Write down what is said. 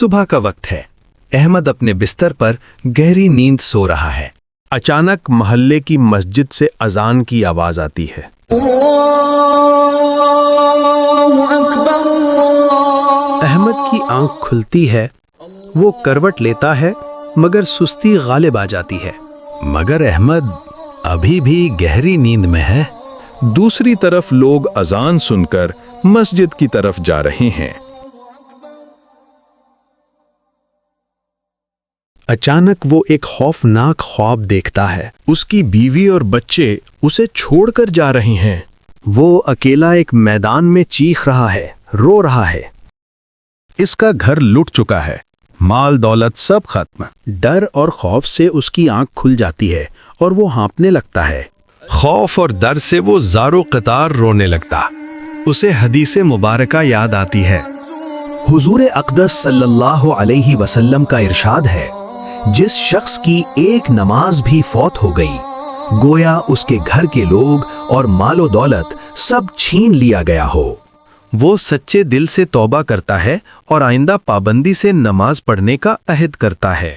صبح کا وقت ہے۔ احمد اپنے بستر پر گہری نیند سو رہا ہے۔ اچانک محلے کی مسجد سے اذان کی آواز آتی ہے۔ احمد کی آنکھ کھلتی ہے، وہ کروٹ لیتا ہے مگر سستی غالب آ جاتی ہے۔ مگر احمد ابھی بھی گہری نیند میں ہے۔ دوسری طرف لوگ اذان سن کر مسجد کی طرف جا رہے ہیں۔ اچانک وہ ایک خوفناک خواب دیکھتا ہے۔ اس کی بیوی اور بچے اسے چھوڑ کر جا رہے ہیں۔ وہ اکیلا ایک میدان میں چیخ رہا ہے، رو رہا ہے۔ اس کا گھر لٹ چکا ہے، مال دولت سب ختم۔ ڈر اور خوف سے اس کی آنکھ کھل جاتی ہے اور وہ ہانپنے لگتا ہے۔ خوف اور ڈر سے وہ زارو قطار رونے لگتا۔ اسے حدیث مبارکہ یاد آتی ہے۔ حضور اقدس صلی اللہ علیہ وسلم کا ارشاد ہے، جس شخص کی ایک نماز بھی فوت ہو گئی، گویا اس کے گھر کے لوگ اور مال و دولت سب چھین لیا گیا ہو۔ وہ سچے دل سے توبہ کرتا ہے اور آئندہ پابندی سے نماز پڑھنے کا عہد کرتا ہے۔